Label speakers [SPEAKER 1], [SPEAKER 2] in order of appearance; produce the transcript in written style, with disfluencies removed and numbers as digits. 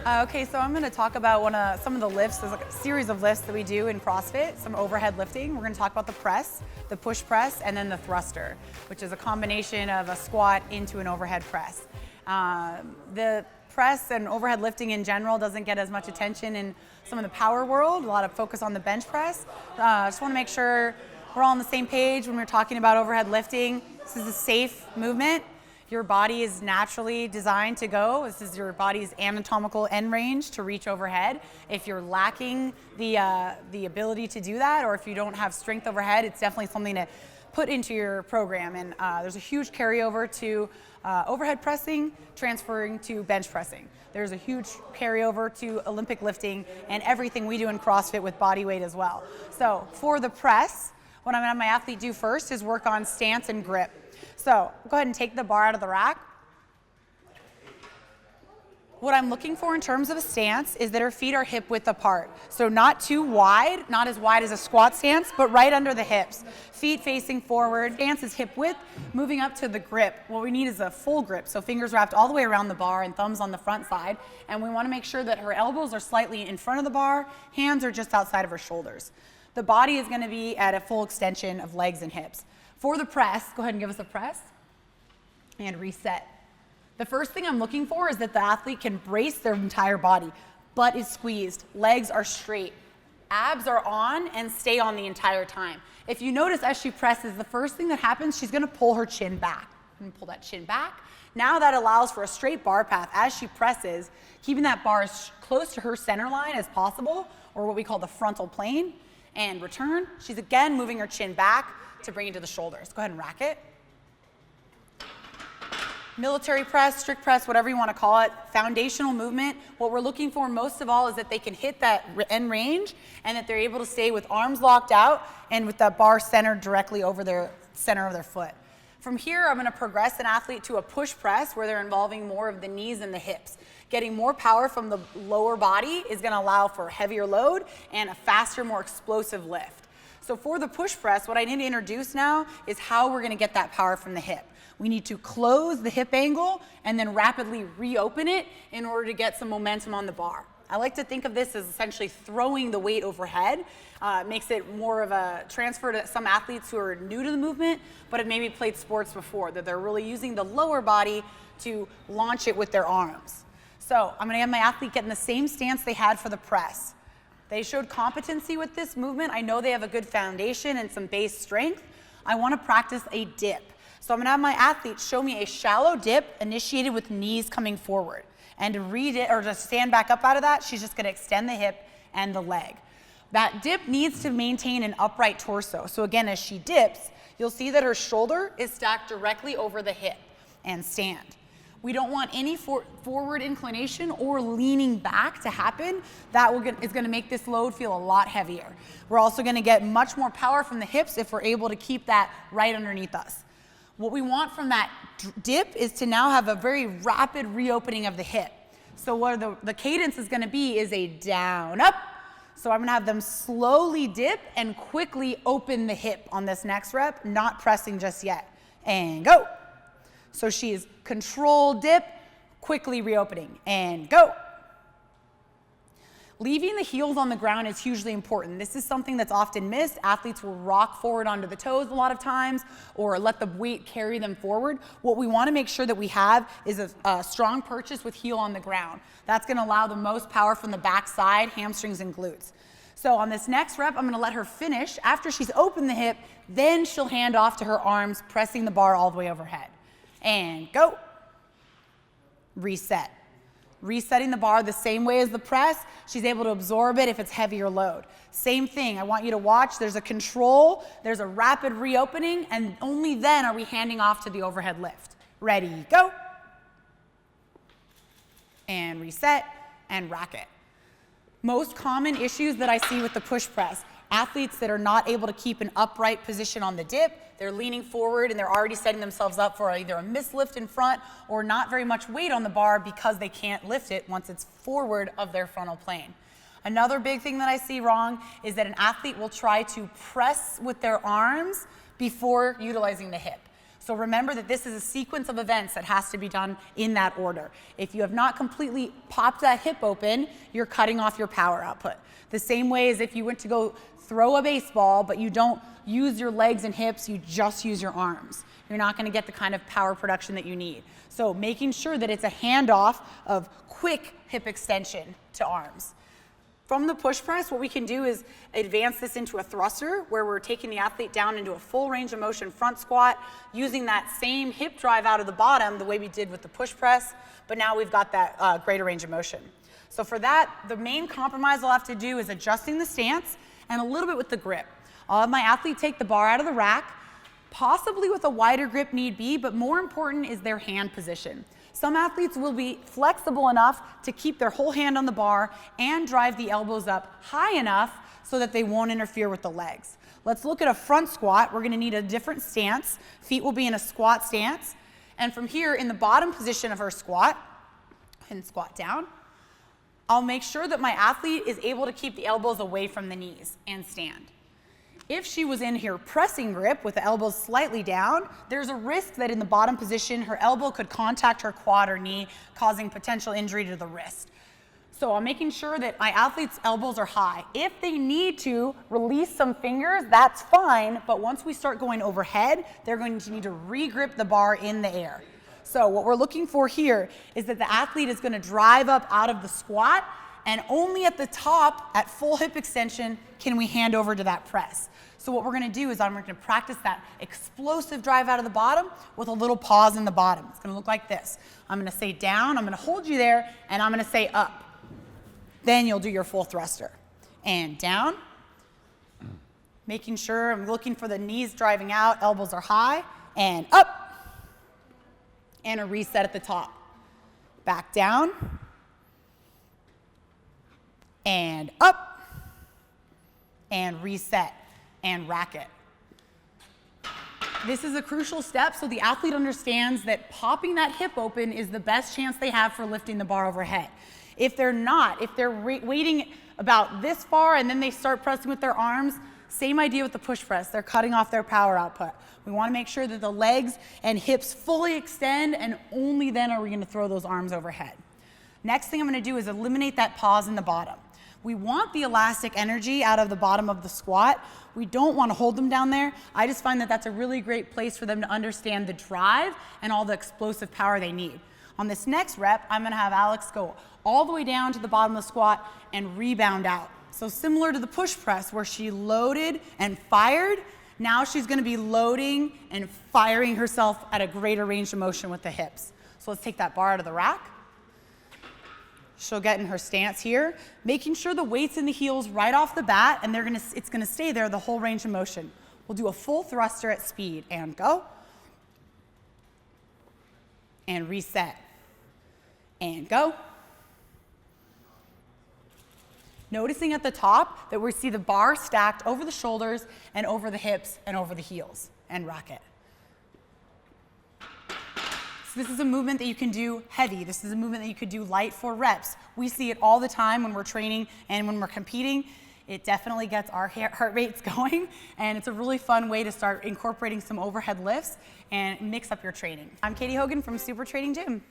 [SPEAKER 1] Okay, so I'm going to talk about some of the lifts. There's like a series of lifts that we do in CrossFit, some overhead lifting. We're going to talk about the press, the push press, and then the thruster, which is a combination of a squat into an overhead press. The press and overhead lifting in general doesn't get as much attention in some of the power world, a lot of focus on the bench press. Just want to make sure we're all on the same page when we're talking about overhead lifting. This is a safe movement. Your body is naturally designed to go. This is your body's anatomical end range to reach overhead. If you're lacking the ability to do that, or if you don't have strength overhead, it's definitely something to put into your program. And there's a huge carryover to overhead pressing, transferring to bench pressing. There's a huge carryover to Olympic lifting and everything we do in CrossFit with body weight as well. So for the press, what I'm gonna have my athlete do first is work on stance and grip. So go ahead and take the bar out of the rack. What I'm looking for in terms of a stance is that her feet are hip width apart. So not too wide, not as wide as a squat stance, but right under the hips. Feet facing forward, stance is hip width, moving up to the grip. What we need is a full grip, so fingers wrapped all the way around the bar and thumbs on the front side. And we wanna make sure that her elbows are slightly in front of the bar, hands are just outside of her shoulders. The body is gonna be at a full extension of legs and hips. For the press, go ahead and give us a press and reset. The first thing I'm looking for is that the athlete can brace their entire body. Butt is squeezed, legs are straight, abs are on and stay on the entire time. If you notice as she presses, the first thing that happens, she's gonna pull her chin back. And pull that chin back. Now that allows for a straight bar path as she presses, keeping that bar as close to her center line as possible, or what we call the frontal plane, and return. She's again moving her chin back to bring it to the shoulders. Go ahead and rack it. Military press, strict press, whatever you want to call it, foundational movement. What we're looking for most of all is that they can hit that end range and that they're able to stay with arms locked out and with that bar centered directly over their center of their foot. From here, I'm going to progress an athlete to a push press where they're involving more of the knees and the hips. Getting more power from the lower body is going to allow for heavier load and a faster, more explosive lift. So for the push press, what I need to introduce now is how we're going to get that power from the hip. We need to close the hip angle and then rapidly reopen it in order to get some momentum on the bar. I like to think of this as essentially throwing the weight overhead. Makes it more of a transfer to some athletes who are new to the movement, but have maybe played sports before, that they're really using the lower body to launch it with their arms. So I'm going to have my athlete get in the same stance they had for the press. They showed competency with this movement. I know they have a good foundation and some base strength. I want to practice a dip. So I'm going to have my athlete show me a shallow dip initiated with knees coming forward. And to stand back up out of that, she's just going to extend the hip and the leg. That dip needs to maintain an upright torso. So again, as she dips, you'll see that her shoulder is stacked directly over the hip and stand. We don't want any forward inclination or leaning back to happen. That is going to make this load feel a lot heavier. We're also going to get much more power from the hips if we're able to keep that right underneath us. What we want from that dip is to now have a very rapid reopening of the hip. So what the cadence is going to be is a down, up. So I'm going to have them slowly dip and quickly open the hip on this next rep, not pressing just yet. And go. So she is controlled dip, quickly reopening, and go. Leaving the heels on the ground is hugely important. This is something that's often missed. Athletes will rock forward onto the toes a lot of times or let the weight carry them forward. What we want to make sure that we have is a strong purchase with heel on the ground. That's going to allow the most power from the backside, hamstrings, and glutes. So on this next rep, I'm going to let her finish. After she's opened the hip, then she'll hand off to her arms, pressing the bar all the way overhead. And go. Reset. Resetting the bar the same way as the press. She's able to absorb it if it's heavier load. Same thing. I want you to watch. There's a control. There's a rapid reopening. And only then are we handing off to the overhead lift. Ready, go. And reset and rack it. Most common issues that I see with the push press. Athletes that are not able to keep an upright position on the dip, they're leaning forward and they're already setting themselves up for either a mislift in front or not very much weight on the bar because they can't lift it once it's forward of their frontal plane. Another big thing that I see wrong is that an athlete will try to press with their arms before utilizing the hip. So remember that this is a sequence of events that has to be done in that order. If you have not completely popped that hip open, you're cutting off your power output. The same way as if you went to go throw a baseball, but you don't use your legs and hips, you just use your arms. You're not going to get the kind of power production that you need. So making sure that it's a handoff of quick hip extension to arms. From the push press, what we can do is advance this into a thruster where we're taking the athlete down into a full range of motion front squat, using that same hip drive out of the bottom the way we did with the push press, but now we've got that greater range of motion. So for that, the main compromise I'll have to do is adjusting the stance and a little bit with the grip. I'll have my athlete take the bar out of the rack, possibly with a wider grip need be, but more important is their hand position. Some athletes will be flexible enough to keep their whole hand on the bar and drive the elbows up high enough so that they won't interfere with the legs. Let's look at a front squat. We're going to need a different stance. Feet will be in a squat stance. And from here, in the bottom position of her squat, and squat down, I'll make sure that my athlete is able to keep the elbows away from the knees and stand. If she was in here pressing grip with the elbows slightly down, there's a risk that in the bottom position, her elbow could contact her quad or knee, causing potential injury to the wrist. So I'm making sure that my athlete's elbows are high. If they need to release some fingers, that's fine, but once we start going overhead, they're going to need to re-grip the bar in the air. So what we're looking for here is that the athlete is going to drive up out of the squat, and only at the top, at full hip extension, can we hand over to that press. So what we're going to do is I'm going to practice that explosive drive out of the bottom with a little pause in the bottom. It's going to look like this. I'm going to say down, I'm going to hold you there, and I'm going to say up. Then you'll do your full thruster. And down, making sure I'm looking for the knees driving out, elbows are high, and up, and a reset at the top. Back down, and up, and reset, and rack it. This is a crucial step so the athlete understands that popping that hip open is the best chance they have for lifting the bar overhead. If they're not, if they're waiting about this far and then they start pressing with their arms, same idea with the push press. They're cutting off their power output. We want to make sure that the legs and hips fully extend, and only then are we going to throw those arms overhead. Next thing I'm going to do is eliminate that pause in the bottom. We want the elastic energy out of the bottom of the squat. We don't want to hold them down there. I just find that that's a really great place for them to understand the drive and all the explosive power they need. On this next rep, I'm going to have Alex go all the way down to the bottom of the squat and rebound out. So similar to the push press where she loaded and fired, now she's going to be loading and firing herself at a greater range of motion with the hips. So let's take that bar out of the rack. She'll get in her stance here, making sure the weight's in the heels right off the bat, and it's going to stay there the whole range of motion. We'll do a full thruster at speed, and go, and reset, and go. Noticing at the top that we see the bar stacked over the shoulders and over the hips and over the heels, and rock it. So this is a movement that you can do heavy. This is a movement that you could do light for reps. We see it all the time when we're training and when we're competing. It definitely gets our heart rates going, and it's a really fun way to start incorporating some overhead lifts and mix up your training. I'm Katie Hogan from Supertraining Gym.